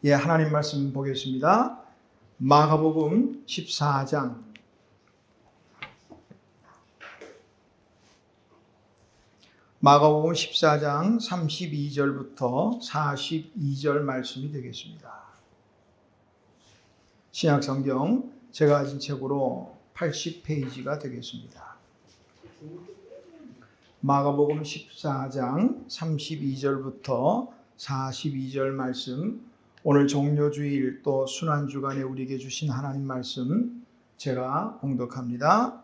예, 하나님 말씀 보겠습니다. 마가복음 14장. 마가복음 14장 32절부터 42절 말씀이 되겠습니다. 신약성경 제가 가진 책으로 80페이지가 되겠습니다. 마가복음 14장 32절부터 42절 말씀, 오늘 종료주일 또 순환주간에 우리에게 주신 하나님 말씀 제가 봉독합니다.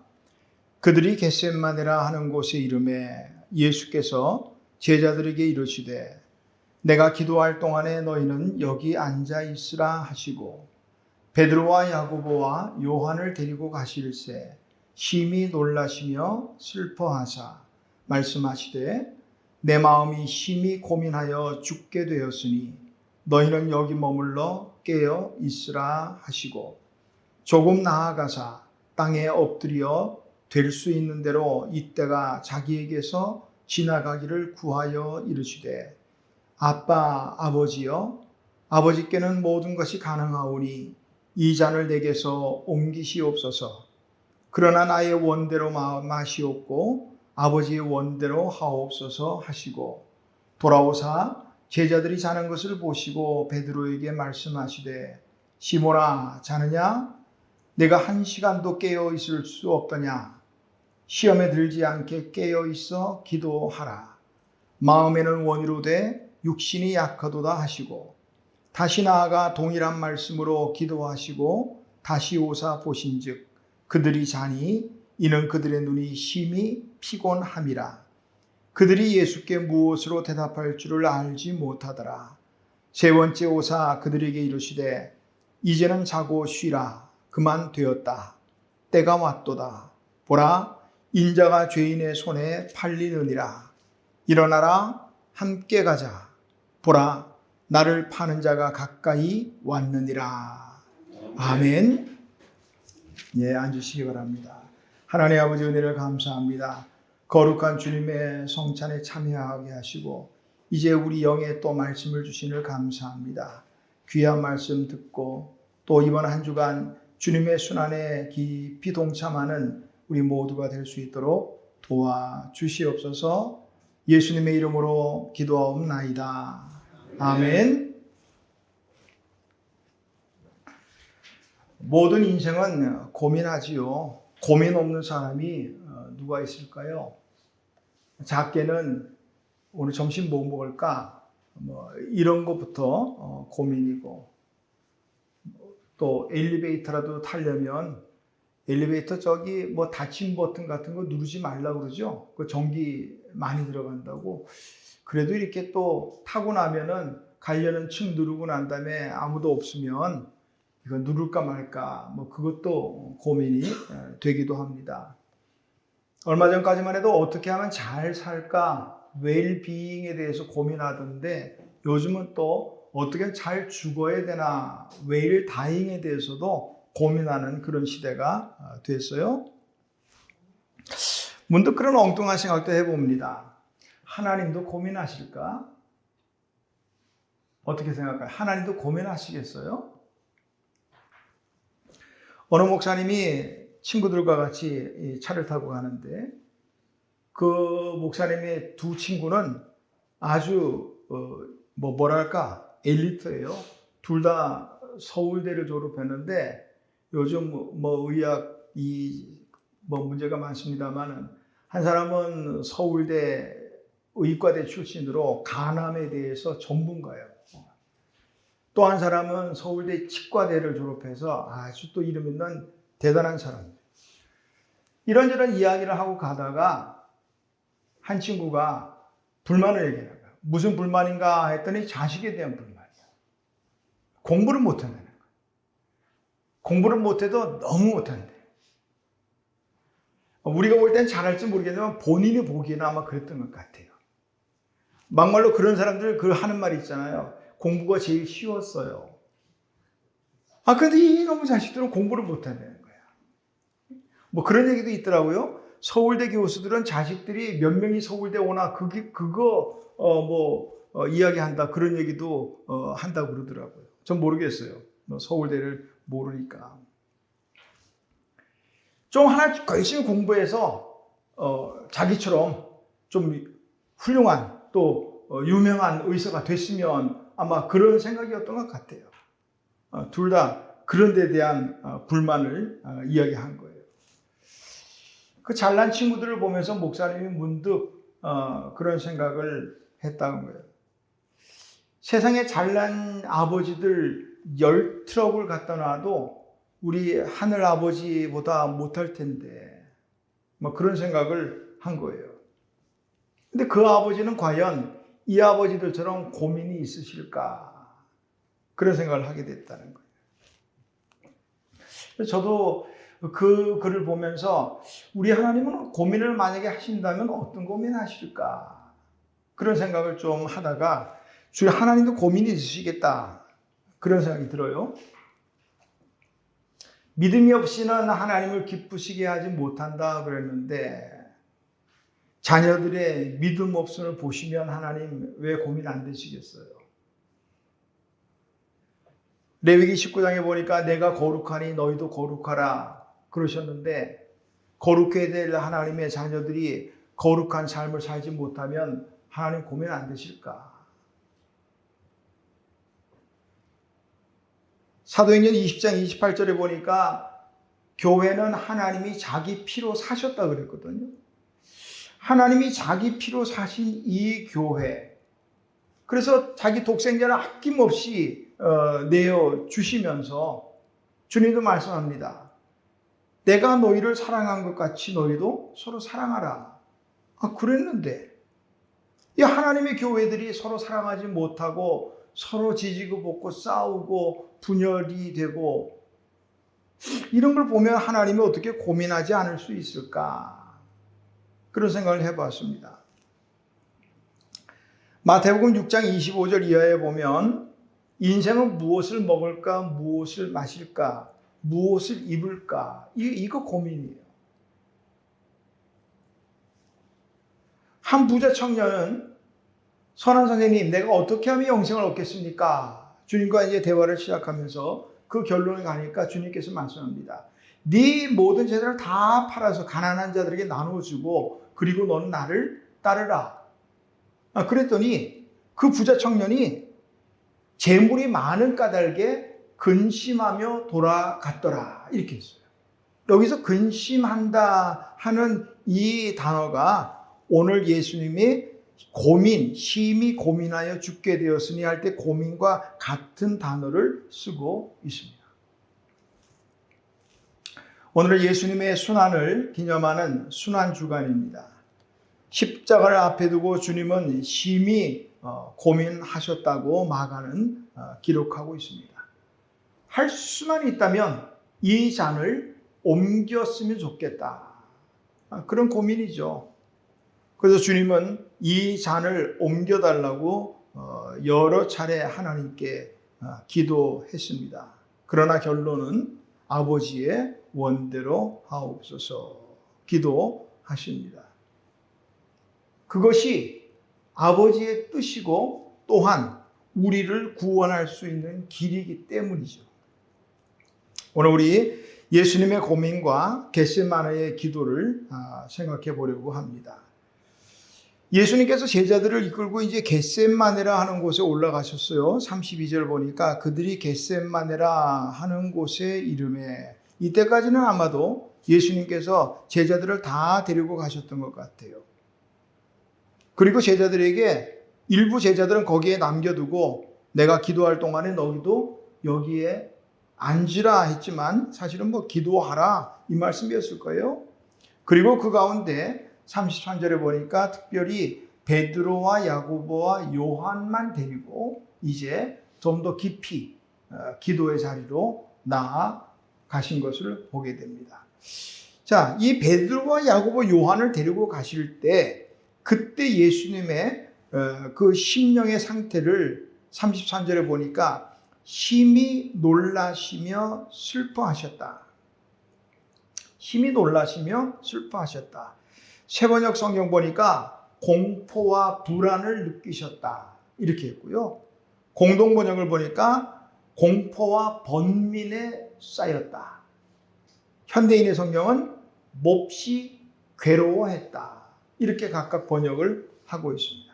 그들이 겟셋마네라 하는 곳에 이르매 예수께서 제자들에게 이르시되 내가 기도할 동안에 너희는 여기 앉아 있으라 하시고 베드로와 야고보와 요한을 데리고 가실새 심히 놀라시며 슬퍼하사 말씀하시되 내 마음이 심히 고민하여 죽게 되었으니 너희는 여기 머물러 깨어 있으라 하시고 조금 나아가사 땅에 엎드려 될 수 있는 대로 이때가 자기에게서 지나가기를 구하여 이르시되 아빠 아버지여 아버지께는 모든 것이 가능하오니 이 잔을 내게서 옮기시옵소서. 그러나 나의 원대로 마시옵고 아버지의 원대로 하옵소서 하시고 돌아오사 제자들이 자는 것을 보시고 베드로에게 말씀하시되 시몬아 자느냐? 내가 1시간도 깨어 있을 수 없더냐? 시험에 들지 않게 깨어 있어 기도하라. 마음에는 원이로되 육신이 약하도다 하시고 다시 나아가 동일한 말씀으로 기도하시고 다시 오사 보신즉 그들이 자니 이는 그들의 눈이 심히 피곤함이라. 그들이 예수께 무엇으로 대답할 줄을 알지 못하더라. 세 번째 오사 그들에게 이르시되 이제는 자고 쉬라. 그만 되었다. 때가 왔도다. 보라 인자가 죄인의 손에 팔리느니라. 일어나라 함께 가자. 보라 나를 파는 자가 가까이 왔느니라. 아멘. 예, 앉으시기 바랍니다. 하나님 아버지 은혜를 감사합니다. 거룩한 주님의 성찬에 참여하게 하시고 이제 우리 영에 또 말씀을 주시늘 감사합니다. 귀한 말씀 듣고 또 이번 한 주간 주님의 순환에 깊이 동참하는 우리 모두가 될 수 있도록 도와주시옵소서. 예수님의 이름으로 기도하옵나이다. 아멘. 모든 인생은 고민하지요. 고민 없는 사람이 누가 있을까요? 작게는 오늘 점심 뭐 먹을까? 이런 것부터 고민이고, 또 엘리베이터라도 타려면 엘리베이터 저기 뭐 닫힘 버튼 같은 거 누르지 말라고 그러죠. 그 전기 많이 들어간다고. 그래도 이렇게 또 타고 나면은 가려는 층 누르고 난 다음에 아무도 없으면 이거 누를까 말까, 그것도 고민이 되기도 합니다. 얼마 전까지만 해도 어떻게 하면 잘 살까, 웰비잉에 대해서 고민하던데 요즘은 또 어떻게 잘 죽어야 되나, 웰다잉에 대해서도 고민하는 그런 시대가 됐어요. 문득 그런 엉뚱한 생각도 해봅니다. 하나님도 고민하실까? 어떻게 생각할까요? 하나님도 고민하시겠어요? 어느 목사님이 친구들과 같이 차를 타고 가는데 그 목사님의 두 친구는 아주 뭐랄까 엘리트예요. 둘 다 서울대를 졸업했는데 요즘 의학이 문제가 많습니다만은 한 사람은 서울대 의과대 출신으로 간암에 대해서 전문가예요. 또 한 사람은 서울대 치과대를 졸업해서 아주 또 이름 있는 대단한 사람. 이런저런 이야기를 하고 가다가 한 친구가 불만을 얘기해요. 무슨 불만인가 했더니 자식에 대한 불만이야. 공부를 못한다는 거야. 공부를 못해도 너무 못한대. 우리가 볼 땐 잘할지 모르겠지만 본인이 보기에는 아마 그랬던 것 같아요. 막말로 그런 사람들 그 하는 말이 있잖아요. 공부가 제일 쉬웠어요. 근데 이놈의 자식들은 공부를 못한다는 거야. 그런 얘기도 있더라고요. 서울대 교수들은 자식들이 몇 명이 서울대 오나 그거 이야기한다, 그런 얘기도 한다고 그러더라고요. 전 모르겠어요. 서울대를 모르니까. 좀 하나 열심히 공부해서 자기처럼 좀 훌륭한 또 유명한 의사가 됐으면 아마 그런 생각이었던 것 같아요. 둘 다 그런 데 대한 불만을 이야기한 거예요. 그 잘난 친구들을 보면서 목사님이 문득 그런 생각을 했다는 거예요. 세상에 잘난 아버지들 10트럭을 갖다 놔도 우리 하늘 아버지보다 못할 텐데 그런 생각을 한 거예요. 근데 그 아버지는 과연 이 아버지들처럼 고민이 있으실까? 그런 생각을 하게 됐다는 거예요. 저도 그 글을 보면서 우리 하나님은 고민을 만약에 하신다면 어떤 고민 하실까? 그런 생각을 좀 하다가 주여 하나님도 고민이 있으시겠다. 그런 생각이 들어요. 믿음이 없이는 하나님을 기쁘시게 하지 못한다 그랬는데 자녀들의 믿음 없음을 보시면 하나님 왜 고민 안 되시겠어요? 레위기 19장에 보니까 내가 거룩하니 너희도 거룩하라 그러셨는데 거룩해야 될 하나님의 자녀들이 거룩한 삶을 살지 못하면 하나님 고민 안 되실까? 사도행전 20장 28절에 보니까 교회는 하나님이 자기 피로 사셨다 그랬거든요. 하나님이 자기 피로 사신 이 교회, 그래서 자기 독생자를 아낌없이 내어주시면서 주님도 말씀합니다. 내가 너희를 사랑한 것 같이 너희도 서로 사랑하라. 그랬는데 이 하나님의 교회들이 서로 사랑하지 못하고 서로 지지고 볶고 싸우고 분열이 되고 이런 걸 보면 하나님이 어떻게 고민하지 않을 수 있을까? 그런 생각을 해봤습니다. 마태복음 6장 25절 이하에 보면 인생은 무엇을 먹을까, 무엇을 마실까, 무엇을 입을까 이거 고민이에요. 한 부자 청년은 선한 선생님 내가 어떻게 하면 영생을 얻겠습니까? 주님과 이제 대화를 시작하면서 그 결론을 가니까 주님께서 말씀합니다. 네 모든 재산을 다 팔아서 가난한 자들에게 나눠주고 그리고 너는 나를 따르라. 그랬더니 그 부자 청년이 재물이 많은 까닭에 근심하며 돌아갔더라 이렇게 했어요. 여기서 근심한다 하는 이 단어가 오늘 예수님이 고민, 심히 고민하여 죽게 되었으니 할 때 고민과 같은 단어를 쓰고 있습니다. 오늘은 예수님의 순환을 기념하는 순환주간입니다. 십자가를 앞에 두고 주님은 심히 고민하셨다고 마가는 기록하고 있습니다. 할 수만 있다면 이 잔을 옮겼으면 좋겠다. 그런 고민이죠. 그래서 주님은 이 잔을 옮겨달라고 여러 차례 하나님께 기도했습니다. 그러나 결론은 아버지의 원대로 하옵소서 기도하십니다. 그것이 아버지의 뜻이고 또한 우리를 구원할 수 있는 길이기 때문이죠. 오늘 우리 예수님의 고민과 겟세마네의 기도를 생각해 보려고 합니다. 예수님께서 제자들을 이끌고 이제 겟세마네라 하는 곳에 올라가셨어요. 32절 보니까 그들이 겟세마네라 하는 곳의 이름에 이때까지는 아마도 예수님께서 제자들을 다 데리고 가셨던 것 같아요. 그리고 제자들에게 일부 제자들은 거기에 남겨두고 내가 기도할 동안에 너희도 여기에 앉으라 했지만 사실은 기도하라 이 말씀이었을 거예요. 그리고 그 가운데 33절에 보니까 특별히 베드로와 야고보와 요한만 데리고 이제 좀 더 깊이 기도의 자리로 나아가신 것을 보게 됩니다. 자, 이 베드로와 야고보, 요한을 데리고 가실 때 그때 예수님의 그 심령의 상태를 33절에 보니까 심히 놀라시며 슬퍼하셨다. 심히 놀라시며 슬퍼하셨다. 세번역 성경 보니까 공포와 불안을 느끼셨다. 이렇게 했고요. 공동번역을 보니까 공포와 번민에 쌓였다. 현대인의 성경은 몹시 괴로워했다. 이렇게 각각 번역을 하고 있습니다.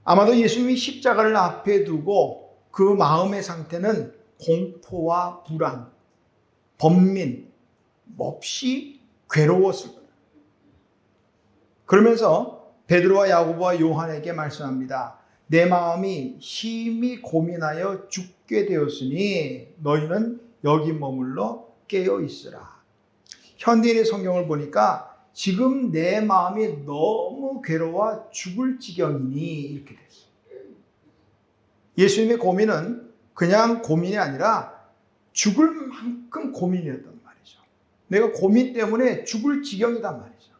아마도 예수님이 십자가를 앞에 두고 그 마음의 상태는 공포와 불안, 번민, 몹시 괴로웠을 거예요. 그러면서 베드로와 야고보와 요한에게 말씀합니다. 내 마음이 심히 고민하여 죽게 되었으니 너희는 여기 머물러 깨어 있으라. 현대인의 성경을 보니까 지금 내 마음이 너무 괴로워 죽을 지경이니 이렇게 됐어요. 예수님의 고민은 그냥 고민이 아니라 죽을 만큼 고민이었단 말이죠. 내가 고민 때문에 죽을 지경이단 말이죠.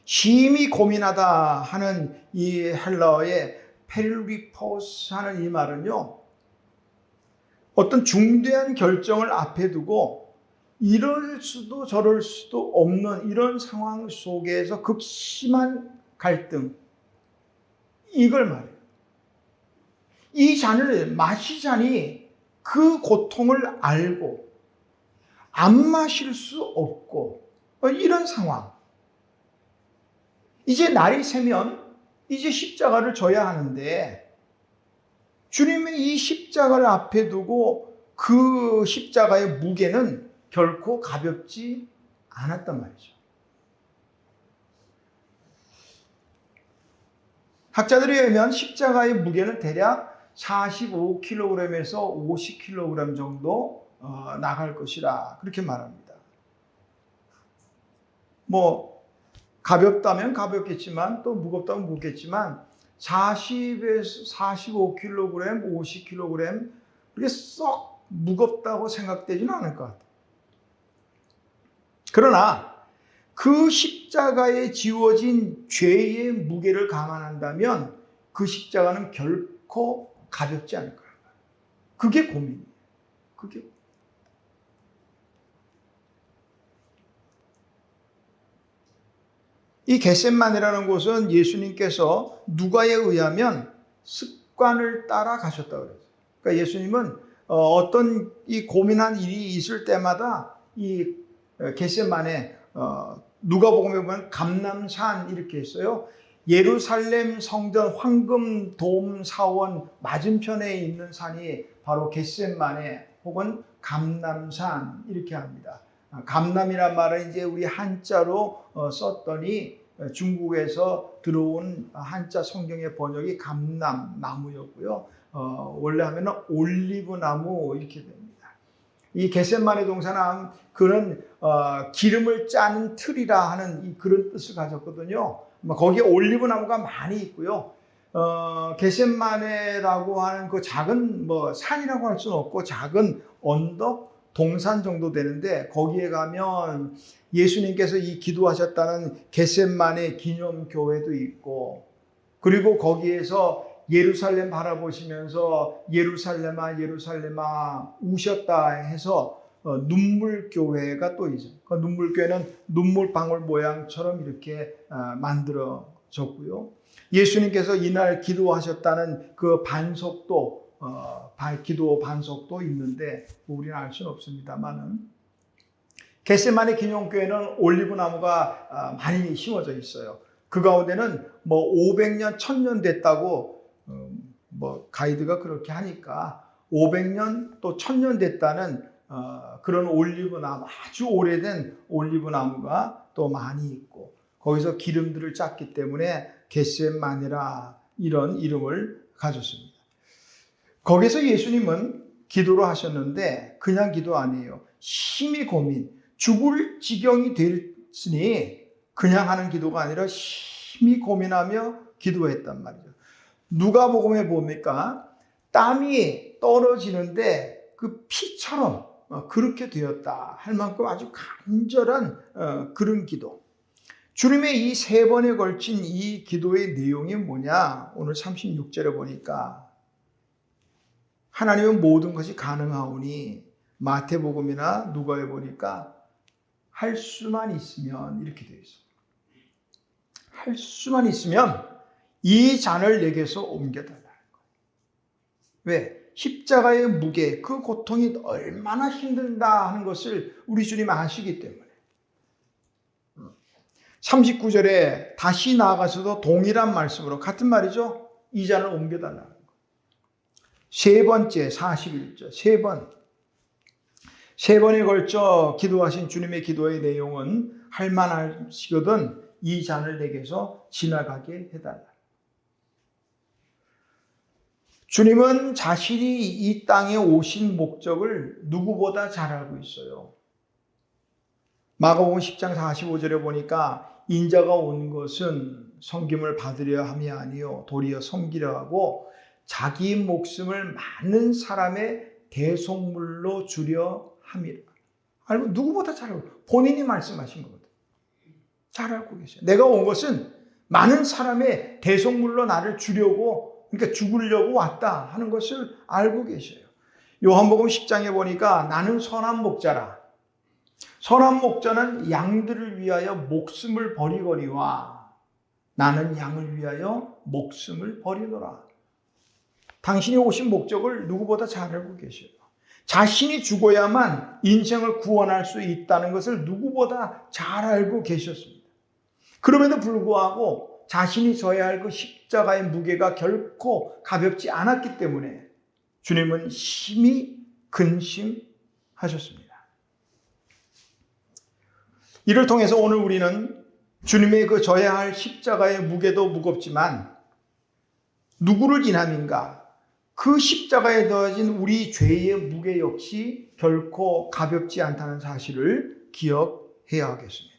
심히 고민하다 하는 이 헬라어의 페릴리포스 하는 이 말은요, 어떤 중대한 결정을 앞에 두고 이럴 수도 저럴 수도 없는 이런 상황 속에서 극심한 갈등, 이걸 말해요. 이 잔을 마시자니 그 고통을 알고 안 마실 수 없고 이런 상황. 이제 날이 새면 이제 십자가를 져야 하는데 주님의 이 십자가를 앞에 두고 그 십자가의 무게는 결코 가볍지 않았단 말이죠. 학자들에 의하면 십자가의 무게는 대략 45kg에서 50kg 정도 나갈 것이라 그렇게 말합니다. 가볍다면 가볍겠지만 또 무겁다면 무겁겠지만 40에서 45kg, 50kg 그게 썩 무겁다고 생각되지는 않을 것 같아요. 그러나 그 십자가에 지워진 죄의 무게를 감안한다면 그 십자가는 결코 가볍지 않을 거예요. 그게 고민이에요. 그게 이 겟세마네라는 곳은 예수님께서 누가에 의하면 습관을 따라 가셨다고 그랬어요. 그러니까 예수님은 어떤 이 고민한 일이 있을 때마다 이 겟세마네 누가복음에 보면 감람산 이렇게 했어요. 예루살렘 성전 황금돔 사원 맞은편에 있는 산이 바로 겟세마네 혹은 감람산 이렇게 합니다. 감람이란 말은 이제 우리 한자로 썼더니 중국에서 들어온 한자 성경의 번역이 감람 나무였고요. 원래 하면은 올리브 나무 이렇게 됩니다. 이 겟세마네 동사는 그런 기름을 짜는 틀이라 하는 그런 뜻을 가졌거든요. 거기에 올리브 나무가 많이 있고요. 겟세마네라고 하는 그 작은 산이라고 할 수는 없고 작은 언덕 동산 정도 되는데 거기에 가면 예수님께서 이 기도하셨다는 겟세마네 기념교회도 있고 그리고 거기에서 예루살렘 바라보시면서 예루살렘아 예루살렘아 우셨다 해서 눈물교회가 또 있어요. 그 눈물교회는 눈물방울 모양처럼 이렇게 만들어졌고요. 예수님께서 이날 기도하셨다는 그 반석도 기도 반석도 있는데 우리는 알 수는 없습니다만은 겟세마네 기념교회는 올리브 나무가 많이 심어져 있어요. 그 가운데는 500년, 1000년 됐다고 가이드가 그렇게 하니까 500년 또 1000년 됐다는 그런 올리브 나무, 아주 오래된 올리브 나무가 또 많이 있고 거기서 기름들을 짰기 때문에 겟세마네라 이런 이름을 가졌습니다. 거기서 예수님은 기도를 하셨는데 그냥 기도 아니에요. 심히 고민, 죽을 지경이 됐으니 그냥 하는 기도가 아니라 심히 고민하며 기도했단 말이죠. 누가복음에 보니까 땀이 떨어지는데 그 피처럼 그렇게 되었다 할 만큼 아주 간절한 그런 기도. 주님의 이 3번에 걸친 이 기도의 내용이 뭐냐? 오늘 36절에 보니까 하나님은 모든 것이 가능하오니 마태복음이나 누가에 보니까 할 수만 있으면 이렇게 되어 있어요. 할 수만 있으면 이 잔을 내게서 옮겨달라는 거예요. 왜? 십자가의 무게, 그 고통이 얼마나 힘든다 하는 것을 우리 주님 아시기 때문에 39절에 다시 나아가서도 동일한 말씀으로 같은 말이죠. 이 잔을 옮겨달라는 거. 세 번째 41절 세 번에 걸쳐 기도하신 주님의 기도의 내용은 할만하시거든 이 잔을 내게서 지나가게 해달라. 주님은 자신이 이 땅에 오신 목적을 누구보다 잘 알고 있어요. 마가복음 10장 45절에 보니까 인자가 온 것은 섬김을 받으려 함이 아니요 도리어 섬기려 하고 자기 목숨을 많은 사람의 대속물로 주려 함이라. 알고 누구보다 잘 알고 본인이 말씀하신 거거든. 잘 알고 계셔요. 내가 온 것은 많은 사람의 대속물로 나를 주려고, 그러니까 죽으려고 왔다 하는 것을 알고 계셔요. 요한복음 10장에 보니까 나는 선한 목자라. 선한 목자는 양들을 위하여 목숨을 버리거니와 나는 양을 위하여 목숨을 버리노라. 당신이 오신 목적을 누구보다 잘 알고 계셔요. 자신이 죽어야만 인생을 구원할 수 있다는 것을 누구보다 잘 알고 계셨습니다. 그럼에도 불구하고 자신이 져야 할 그 십자가의 무게가 결코 가볍지 않았기 때문에 주님은 심히 근심하셨습니다. 이를 통해서 오늘 우리는 주님의 그 져야 할 십자가의 무게도 무겁지만 누구를 인함인가? 그 십자가에 더해진 우리 죄의 무게 역시 결코 가볍지 않다는 사실을 기억해야 하겠습니다.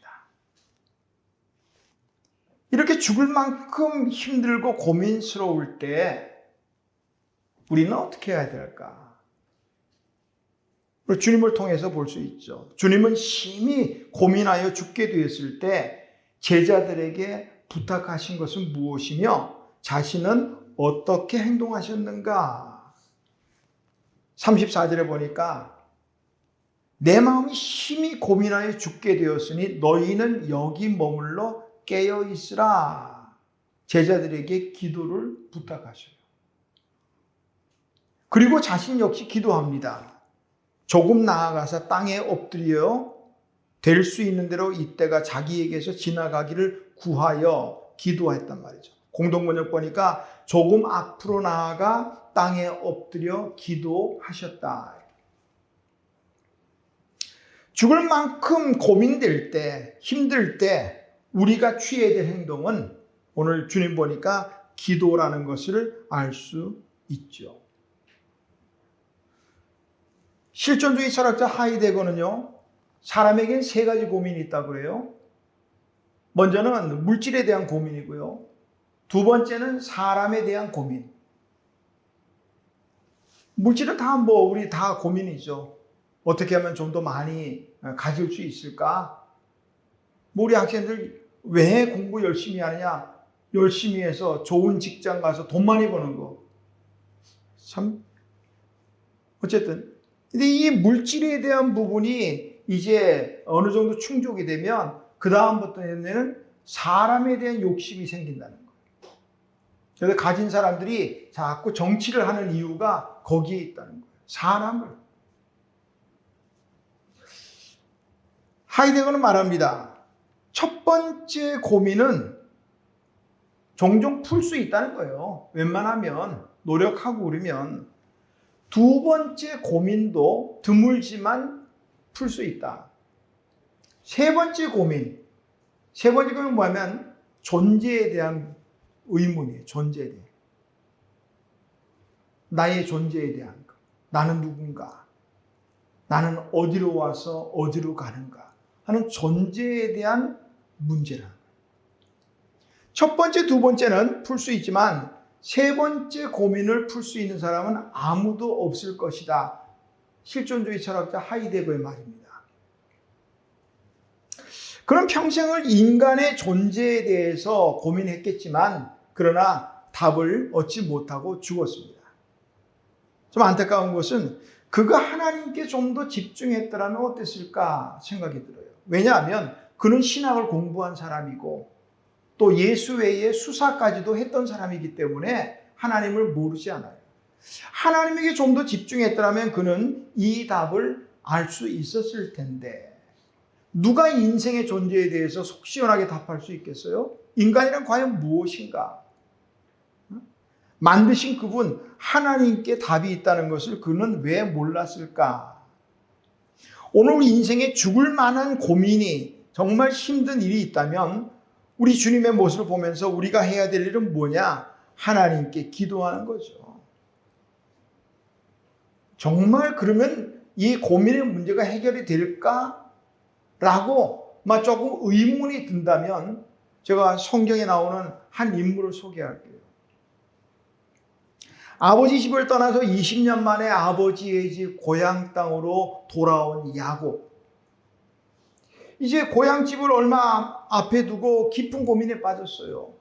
이렇게 죽을 만큼 힘들고 고민스러울 때 우리는 어떻게 해야 될까? 주님을 통해서 볼 수 있죠. 주님은 심히 고민하여 죽게 되었을 때 제자들에게 부탁하신 것은 무엇이며 자신은 어떻게 행동하셨는가? 34절에 보니까 내 마음이 심히 고민하여 죽게 되었으니 너희는 여기 머물러 깨어 있으라. 제자들에게 기도를 부탁하셔요. 그리고 자신 역시 기도합니다. 조금 나아가서 땅에 엎드려 될 수 있는 대로 이때가 자기에게서 지나가기를 구하여 기도했단 말이죠. 공동번역 보니까 조금 앞으로 나아가 땅에 엎드려 기도하셨다. 죽을 만큼 고민될 때, 힘들 때 우리가 취해야 될 행동은 오늘 주님 보니까 기도라는 것을 알 수 있죠. 실존주의 철학자 하이데거는요, 사람에겐 세 가지 고민이 있다고 그래요. 먼저는 물질에 대한 고민이고요. 두 번째는 사람에 대한 고민. 물질은 다 우리 다 고민이죠. 어떻게 하면 좀 더 많이 가질 수 있을까? 우리 학생들 왜 공부 열심히 하느냐? 열심히 해서 좋은 직장 가서 돈 많이 버는 거. 참, 어쨌든. 근데 이 물질에 대한 부분이 이제 어느 정도 충족이 되면 그다음부터는 사람에 대한 욕심이 생긴다는 거예요. 그래서 가진 사람들이 자꾸 정치를 하는 이유가 거기에 있다는 거예요. 사람을. 하이데거는 말합니다. 첫 번째 고민은 종종 풀 수 있다는 거예요. 웬만하면 노력하고 그러면. 두 번째 고민도 드물지만 풀 수 있다. 세 번째 고민은 뭐냐면 존재에 대한 의문이에요. 존재에 대해. 나의 존재에 대한 것. 나는 누군가? 나는 어디로 와서 어디로 가는가? 하는 존재에 대한 문제라. 첫 번째, 두 번째는 풀 수 있지만 세 번째 고민을 풀 수 있는 사람은 아무도 없을 것이다. 실존주의 철학자 하이데거의 말입니다. 그런 평생을 인간의 존재에 대해서 고민했겠지만 그러나 답을 얻지 못하고 죽었습니다. 좀 안타까운 것은 그가 하나님께 좀 더 집중했더라면 어땠을까 생각이 들어요. 왜냐하면 그는 신학을 공부한 사람이고 또 예수 외에 수사까지도 했던 사람이기 때문에 하나님을 모르지 않아요. 하나님에게 좀 더 집중했더라면 그는 이 답을 알 수 있었을 텐데 누가 인생의 존재에 대해서 속 시원하게 답할 수 있겠어요? 인간이란 과연 무엇인가? 만드신 그분 하나님께 답이 있다는 것을 그는 왜 몰랐을까? 오늘 우리 인생에 죽을 만한 고민이 정말 힘든 일이 있다면 우리 주님의 모습을 보면서 우리가 해야 될 일은 뭐냐? 하나님께 기도하는 거죠. 정말 그러면 이 고민의 문제가 해결이 될까? 라고 조금 의문이 든다면 제가 성경에 나오는 한 인물을 소개할게요. 아버지 집을 떠나서 20년 만에 아버지의 집 고향 땅으로 돌아온 야곱. 이제 고향 집을 얼마 앞에 두고 깊은 고민에 빠졌어요.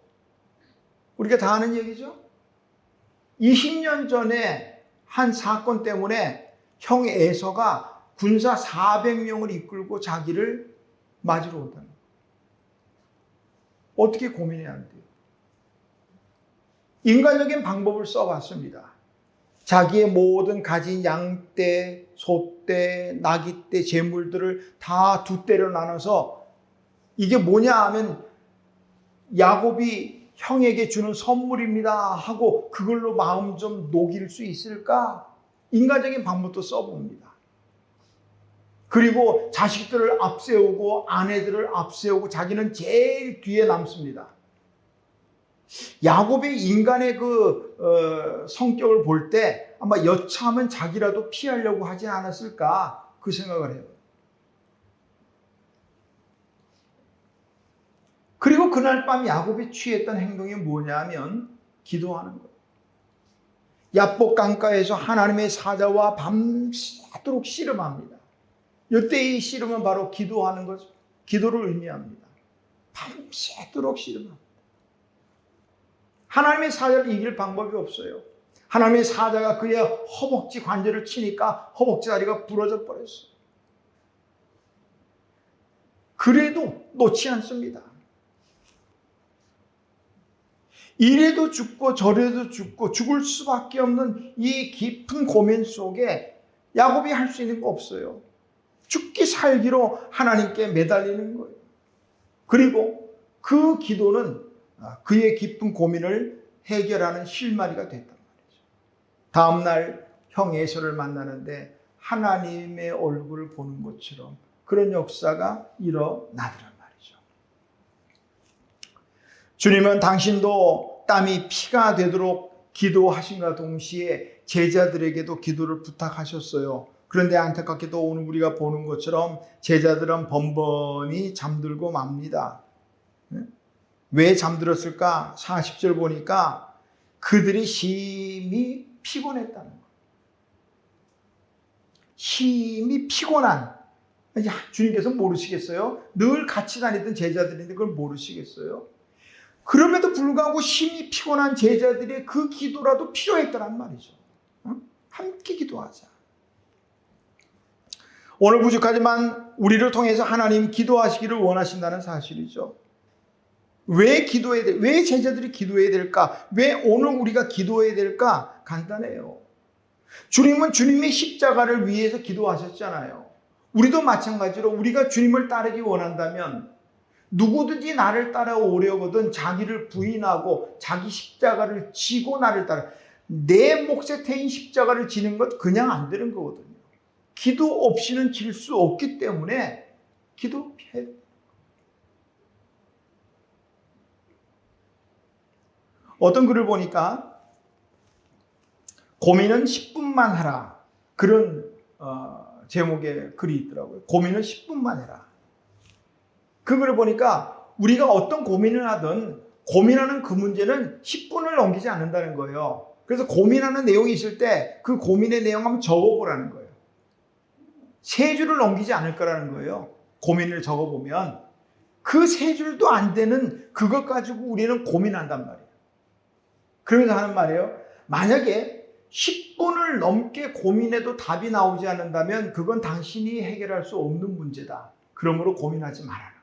우리가 다 아는 얘기죠? 20년 전에 한 사건 때문에 형 에서가 군사 400명을 이끌고 자기를 맞으러 온다는 거예요. 어떻게 고민해야 안 돼요? 인간적인 방법을 써봤습니다. 자기의 모든 가진 양떼, 소떼, 나귀떼, 재물들을 다 두 떼로 나눠서 이게 뭐냐 하면 야곱이 형에게 주는 선물입니다 하고 그걸로 마음 좀 녹일 수 있을까? 인간적인 방법도 써봅니다. 그리고 자식들을 앞세우고 아내들을 앞세우고 자기는 제일 뒤에 남습니다. 야곱의 인간의 성격을 볼 때 아마 여차하면 자기라도 피하려고 하지 않았을까 그 생각을 해요. 그리고 그날 밤 야곱이 취했던 행동이 뭐냐면 기도하는 거예요. 야복 강가에서 하나님의 사자와 밤새도록 씨름합니다. 이때 이 씨름은 바로 기도하는 거죠. 기도를 의미합니다. 밤새도록 씨름합니다. 하나님의 사자를 이길 방법이 없어요. 하나님의 사자가 그의 허벅지 관절을 치니까 허벅지 다리가 부러져 버렸어요. 그래도 놓지 않습니다. 이래도 죽고 저래도 죽고 죽을 수밖에 없는 이 깊은 고민 속에 야곱이 할 수 있는 거 없어요. 죽기 살기로 하나님께 매달리는 거예요. 그리고 그 기도는 그의 깊은 고민을 해결하는 실마리가 됐단 말이죠. 다음날 형 에서를 만나는데 하나님의 얼굴을 보는 것처럼 그런 역사가 일어나더란 말이죠. 주님은 당신도 땀이 피가 되도록 기도하신과 동시에 제자들에게도 기도를 부탁하셨어요. 그런데 안타깝게도 오늘 우리가 보는 것처럼 제자들은 번번이 잠들고 맙니다. 왜 잠들었을까? 40절 보니까 그들이 심히 피곤했다는 거예요. 심히 피곤한. 주님께서 모르시겠어요? 늘 같이 다니던 제자들인데 그걸 모르시겠어요? 그럼에도 불구하고 심히 피곤한 제자들의 그 기도라도 필요했다는 말이죠. 함께 기도하자. 오늘 부족하지만 우리를 통해서 하나님 기도하시기를 원하신다는 사실이죠. 왜 기도해야 돼? 왜 제자들이 기도해야 될까? 왜 오늘 우리가 기도해야 될까? 간단해요. 주님은 주님의 십자가를 위해서 기도하셨잖아요. 우리도 마찬가지로 우리가 주님을 따르기 원한다면 누구든지 나를 따라오려거든 자기를 부인하고 자기 십자가를 지고 나를 따라 내 몫에 태인 십자가를 지는 것 그냥 안 되는 거거든요. 기도 없이는 질 수 없기 때문에 기도해야 돼요. 어떤 글을 보니까 고민은 10분만 하라. 그런 제목의 글이 있더라고요. 고민은 10분만 해라. 그 글을 보니까 우리가 어떤 고민을 하든 고민하는 그 문제는 10분을 넘기지 않는다는 거예요. 그래서 고민하는 내용이 있을 때 그 고민의 내용 한번 적어보라는 거예요. 3줄을 넘기지 않을 거라는 거예요. 고민을 적어보면 그 3줄도 안 되는 그것 가지고 우리는 고민한단 말이에요. 그러면서 하는 말이에요. 만약에 10분을 넘게 고민해도 답이 나오지 않는다면 그건 당신이 해결할 수 없는 문제다. 그러므로 고민하지 말라는 거예요.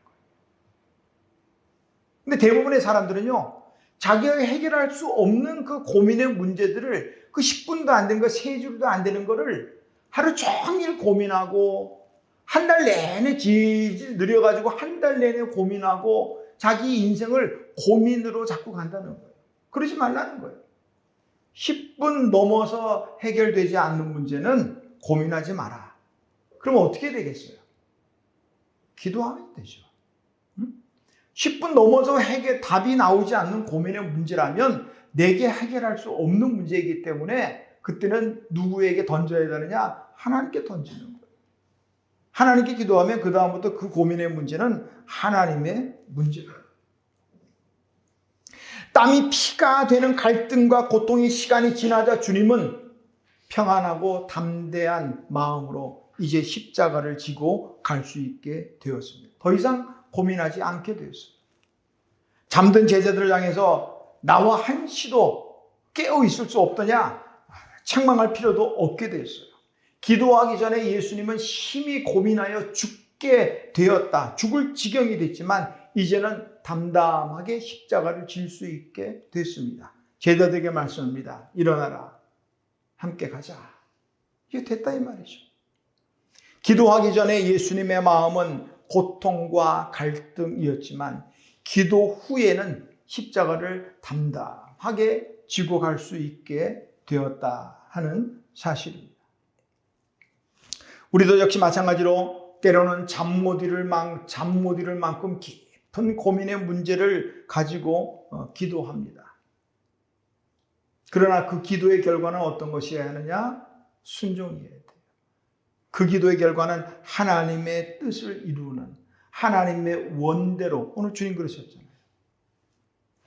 근데 대부분의 사람들은요, 자기가 해결할 수 없는 그 고민의 문제들을 그 10분도 안 되는 거, 3줄도 안 되는 거를 하루 종일 고민하고 한 달 내내 질질 느려가지고 한 달 내내 고민하고 자기 인생을 고민으로 자꾸 간다는 거예요. 그러지 말라는 거예요. 10분 넘어서 해결되지 않는 문제는 고민하지 마라. 그럼 어떻게 되겠어요? 기도하면 되죠. 10분 넘어서 답이 나오지 않는 고민의 문제라면 내게 해결할 수 없는 문제이기 때문에 그때는 누구에게 던져야 되느냐? 하나님께 던지는 거예요. 하나님께 기도하면 그 다음부터 그 고민의 문제는 하나님의 문제예요. 땀이 피가 되는 갈등과 고통의 시간이 지나자 주님은 평안하고 담대한 마음으로 이제 십자가를 지고 갈 수 있게 되었습니다. 더 이상 고민하지 않게 되었습니다. 잠든 제자들을 향해서 나와 한시도 깨어 있을 수 없더냐? 책망할 필요도 없게 되었어요. 기도하기 전에 예수님은 심히 고민하여 죽게 되었다. 죽을 지경이 됐지만 이제는 담담하게 십자가를 질 수 있게 됐습니다. 제자들에게 말씀합니다. 일어나라. 함께 가자. 이게 됐다 이 말이죠. 기도하기 전에 예수님의 마음은 고통과 갈등이었지만 기도 후에는 십자가를 담담하게 지고 갈 수 있게 되었다 하는 사실입니다. 우리도 역시 마찬가지로 때로는 잠 못 이룰 만큼 깊은 고민의 문제를 가지고 기도합니다. 그러나 그 기도의 결과는 어떤 것이어야 하느냐? 순종이어야 돼요. 그 기도의 결과는 하나님의 뜻을 이루는 하나님의 원대로, 오늘 주님 그러셨잖아요.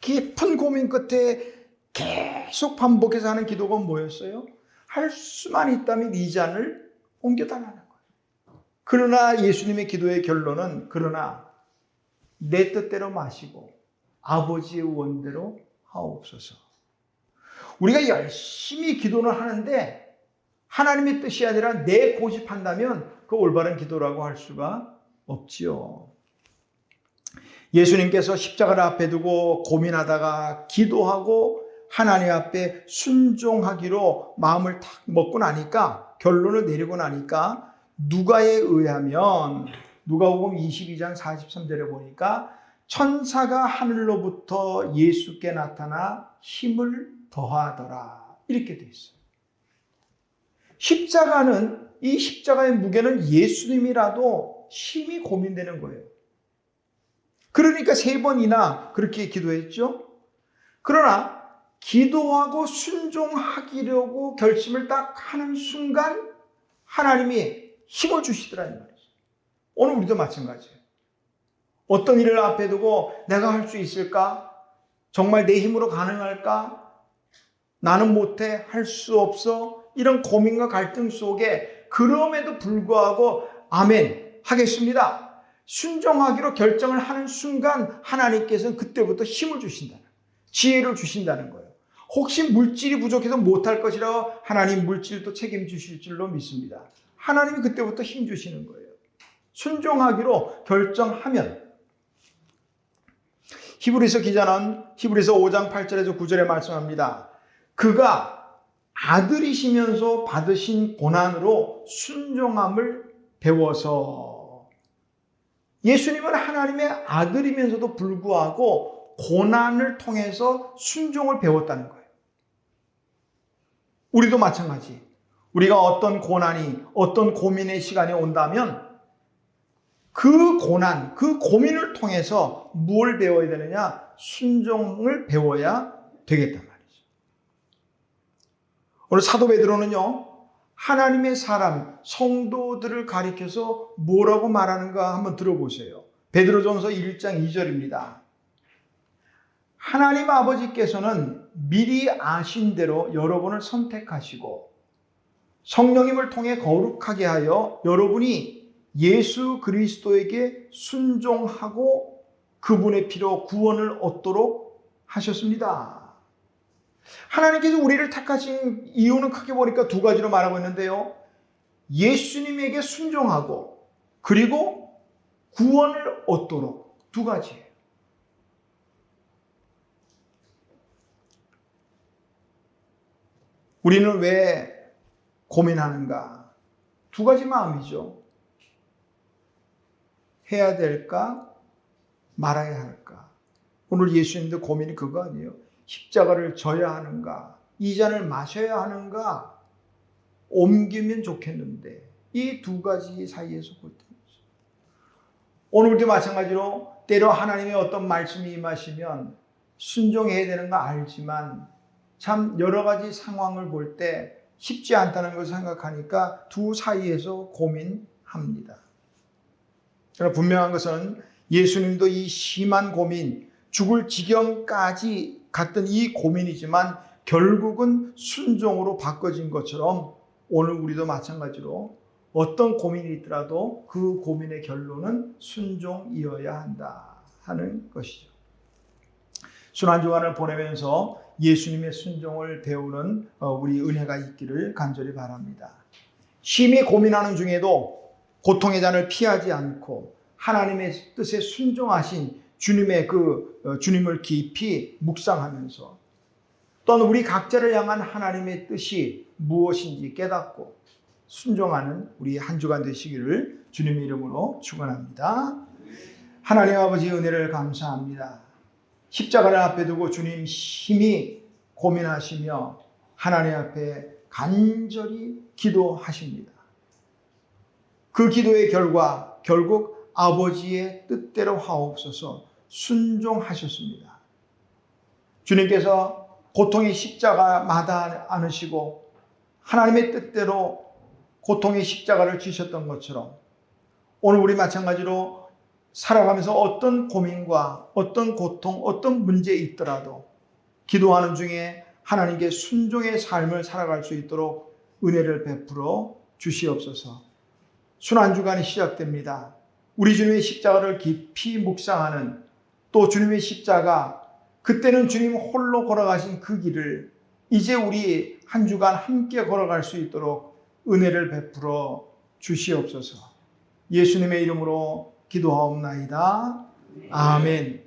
깊은 고민 끝에 계속 반복해서 하는 기도가 뭐였어요? 할 수만 있다면 이 잔을 옮겨달라는 거예요. 그러나 예수님의 기도의 결론은 그러나 내 뜻대로 마시고 아버지의 원대로 하옵소서. 우리가 열심히 기도는 하는데 하나님의 뜻이 아니라 내 고집한다면 그 올바른 기도라고 할 수가 없지요. 예수님께서 십자가를 앞에 두고 고민하다가 기도하고 하나님 앞에 순종하기로 마음을 탁 먹고 나니까, 결론을 내리고 나니까 누가에 의하면 누가복음 22장 43절에 보니까 천사가 하늘로부터 예수께 나타나 힘을 더하더라 이렇게 돼 있어요. 십자가는, 이 십자가의 무게는 예수님이라도 심히 고민되는 거예요. 그러니까 3번이나 그렇게 기도했죠. 그러나 기도하고 순종하기려고 결심을 딱 하는 순간 하나님이 힘을 주시더라 이 말이죠. 오늘 우리도 마찬가지예요. 어떤 일을 앞에 두고 내가 할 수 있을까? 정말 내 힘으로 가능할까? 나는 못해, 할 수 없어. 이런 고민과 갈등 속에 그럼에도 불구하고 아멘 하겠습니다. 순종하기로 결정을 하는 순간 하나님께서는 그때부터 힘을 주신다는, 지혜를 주신다는 거예요. 혹시 물질이 부족해서 못할 것이라고 하나님 물질도 책임지실 줄로 믿습니다. 하나님이 그때부터 힘 주시는 거예요. 순종하기로 결정하면. 히브리서 기자는 히브리서 5장 8절에서 9절에 말씀합니다. 그가 아들이시면서 받으신 고난으로 순종함을 배워서, 예수님은 하나님의 아들이면서도 불구하고 고난을 통해서 순종을 배웠다는 거예요. 우리도 마찬가지. 우리가 어떤 고난이, 어떤 고민의 시간이 온다면 그 고난, 그 고민을 통해서 뭘 배워야 되느냐? 순종을 배워야 되겠단 말이죠. 오늘 사도 베드로는요, 하나님의 사람, 성도들을 가리켜서 뭐라고 말하는가 한번 들어보세요. 베드로전서 1장 2절입니다. 하나님 아버지께서는 미리 아신 대로 여러분을 선택하시고 성령님을 통해 거룩하게 하여 여러분이 예수 그리스도에게 순종하고 그분의 피로 구원을 얻도록 하셨습니다. 하나님께서 우리를 택하신 이유는 크게 보니까 2가지로 말하고 있는데요. 예수님에게 순종하고 그리고 구원을 얻도록, 2가지예요. 우리는 왜 고민하는가? 두 가지 마음이죠. 해야 될까? 말아야 할까? 오늘 예수님도 고민이 그거 아니에요. 십자가를 져야 하는가? 이 잔을 마셔야 하는가? 옮기면 좋겠는데 이 두 가지 사이에서 고민이죠. 오늘 우리도 마찬가지로 때로 하나님의 어떤 말씀이 임하시면 순종해야 되는 거 알지만 참 여러 가지 상황을 볼 때 쉽지 않다는 것을 생각하니까 두 사이에서 고민합니다. 그러나 분명한 것은 예수님도 이 심한 고민, 죽을 지경까지 갔던 이 고민이지만 결국은 순종으로 바꿔진 것처럼 오늘 우리도 마찬가지로 어떤 고민이 있더라도 그 고민의 결론은 순종이어야 한다 하는 것이죠. 순환주간을 보내면서 예수님의 순종을 배우는 우리 은혜가 있기를 간절히 바랍니다. 심히 고민하는 중에도 고통의 잔을 피하지 않고 하나님의 뜻에 순종하신 주님의 주님을 깊이 묵상하면서 또는 우리 각자를 향한 하나님의 뜻이 무엇인지 깨닫고 순종하는 우리 한 주간 되시기를 주님의 이름으로 축원합니다. 하나님 아버지 은혜를 감사합니다. 십자가를 앞에 두고 주님 심히 고민하시며 하나님 앞에 간절히 기도하십니다. 그 기도의 결과 결국 아버지의 뜻대로 하옵소서 순종하셨습니다. 주님께서 고통의 십자가 마다 않으시고 하나님의 뜻대로 고통의 십자가를 지셨던 것처럼 오늘 우리 마찬가지로 살아가면서 어떤 고민과 어떤 고통, 어떤 문제 있더라도 기도하는 중에 하나님께 순종의 삶을 살아갈 수 있도록 은혜를 베풀어 주시옵소서. 순환주간이 시작됩니다. 우리 주님의 십자가를 깊이 묵상하는 또 주님의 십자가 그때는 주님 홀로 걸어가신 그 길을 이제 우리 한 주간 함께 걸어갈 수 있도록 은혜를 베풀어 주시옵소서. 예수님의 이름으로 기도하옵나이다. 아멘.